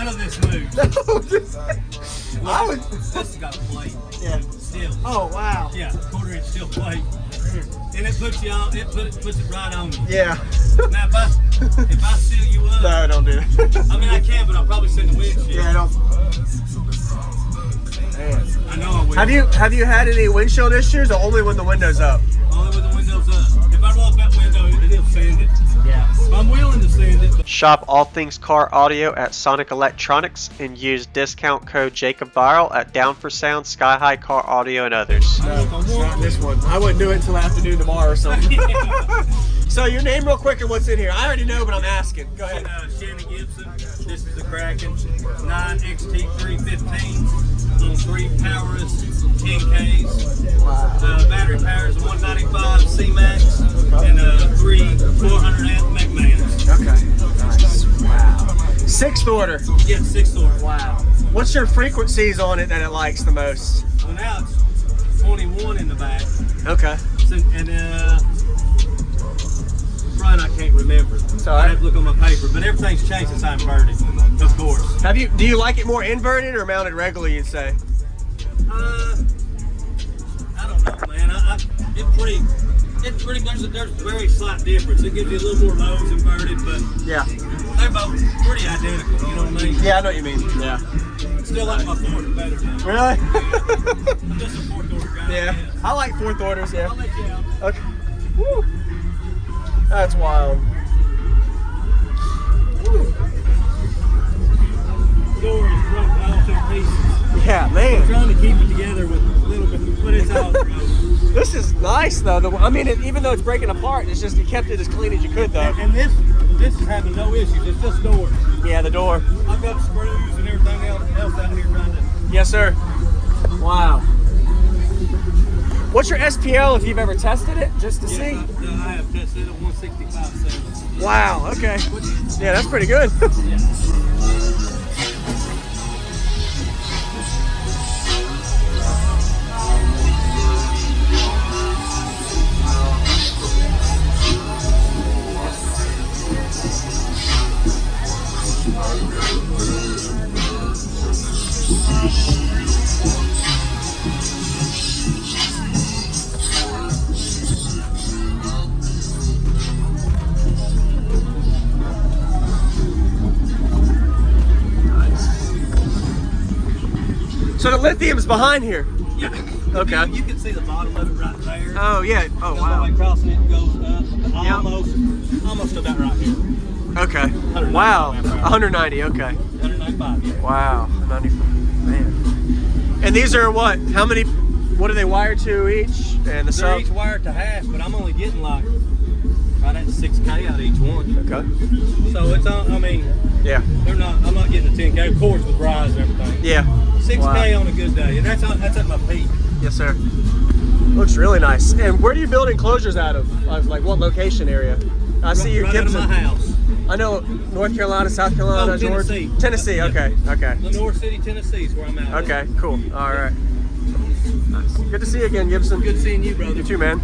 None of this moves. No, this has got a plate. Yeah. Still. Oh wow. Yeah, 1/4-inch steel plate. And it puts you on. It puts it right on you. Yeah. Now if I seal you up. No, don't do it. I mean I can, but I'll probably send the windshield. Yeah, I don't. Man. I know I will. Have you had any windshield issues, or only when the window's up? Only with the windows up. If I roll up that window, it'll send it. Yeah. I'm willing to send it. But Shop all things car audio at Sonic Electronics and use discount code JacobViral at Down for Sound, Sky High Car Audio, and others. No, not this one. I wouldn't do it until afternoon tomorrow or something. So your name real quick and what's in here? I already know, but I'm asking. Go ahead. Shannon Gibson. This is the KRAKEN 9 XT3 15 on 3 powerless 10Ks. Wow. Battery powers 195 C-Max and 3 400 amp McMahons. Okay. Nice. Wow. 6th order. Yeah, 6th order. Wow. What's your frequencies on it that it likes the most? Well, now it's 21 in the back. Okay. So, and Brian, I can't remember. It's all I right. have to look on my paper, but everything's changed since I inverted, of course. Do you like it more inverted or mounted regularly, you'd say? I don't know, man. It's pretty. There's a very slight difference. It gives you a little more lows inverted, but Yeah. they're both pretty identical. You know what I mean? Yeah, I know what you mean. Yeah. Still like my 4th better now. Really? I'm just a 4th order guy. Yeah. I like 4th orders, yeah. I'll let you out. Okay. Woo. That's wild. Woo. Door is broke all to pieces. Yeah, I'm man. trying to keep it together with a little bit, but it's all broke. This is nice though. I mean, even though it's breaking apart, it's just you kept it as clean as you could though. And this is having no issues. It's just doors. Yeah, the door. I've got screws and everything else out here trying to. Yes, sir. Wow. What's your SPL if you've ever tested it, just to see? I have tested it at 165.7. Wow. Okay. Yeah, that's pretty good. So the lithium's behind here. Yeah. Okay. You can see the bottom of it right there. Oh yeah. Oh Goes all the wow. way across and it goes up almost about right here. Okay. 190 Wow. mile per hour. 190. Okay. 195. Yeah. Wow. 95. Man. And these are what? How many? What are they wired to each? And the They're sub? each wired to half, but I'm only getting like right at 6K out of each one. Okay. So it's I mean, Yeah. I'm not getting a 10K, of course, with rise and everything. Yeah. 6K on a good day, and that's at my peak. Yes, sir. Looks really nice. And where do you build enclosures out of? Like what location area? I see you right out of Gibson. my house. I know North Carolina, South Carolina, Oh, Georgia. Tennessee. Tennessee. Yeah. Okay. Okay. Lenore City, Tennessee is where I'm at. Okay. Cool. All right. Nice. Good to see you again, Gibson. Good seeing you, brother. You too, man.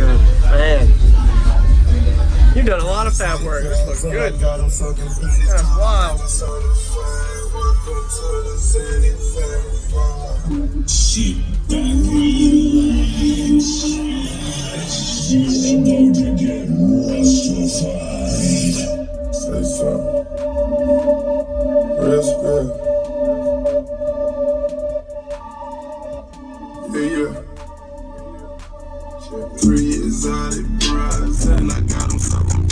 good. Man. You've done a lot of fab work. This looks good. That's wild. Say something. Respect. Yeah. 3 exotic brides, and I got them something.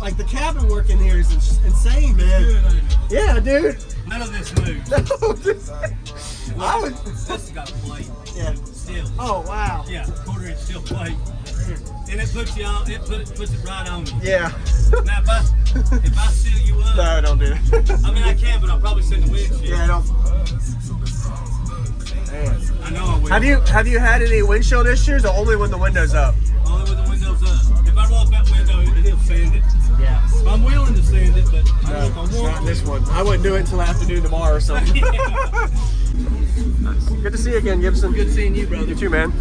Like the cabin work in here is insane, man. Good, ain't it? Yeah, dude. None of this moves. No, dude. I would. This has got a plate. Yeah. Still. Oh wow. Yeah, 1/4-inch steel plate. And it puts you on. It puts it right on you. Yeah. Now if I seal you up, No, don't do that. I mean I can, but I'll probably send the windshield. Yeah, don't. Man. I know I will. Have you had any windshield issues, or only when the window's up? Only with the windows up. If I roll up that window, it'll sand it. Yeah. I'm willing to sand it, but I don't know if I Not want this one. I wouldn't do it until afternoon tomorrow or something. Yeah. Good to see you again, Gibson. Good seeing you, brother. You too, man.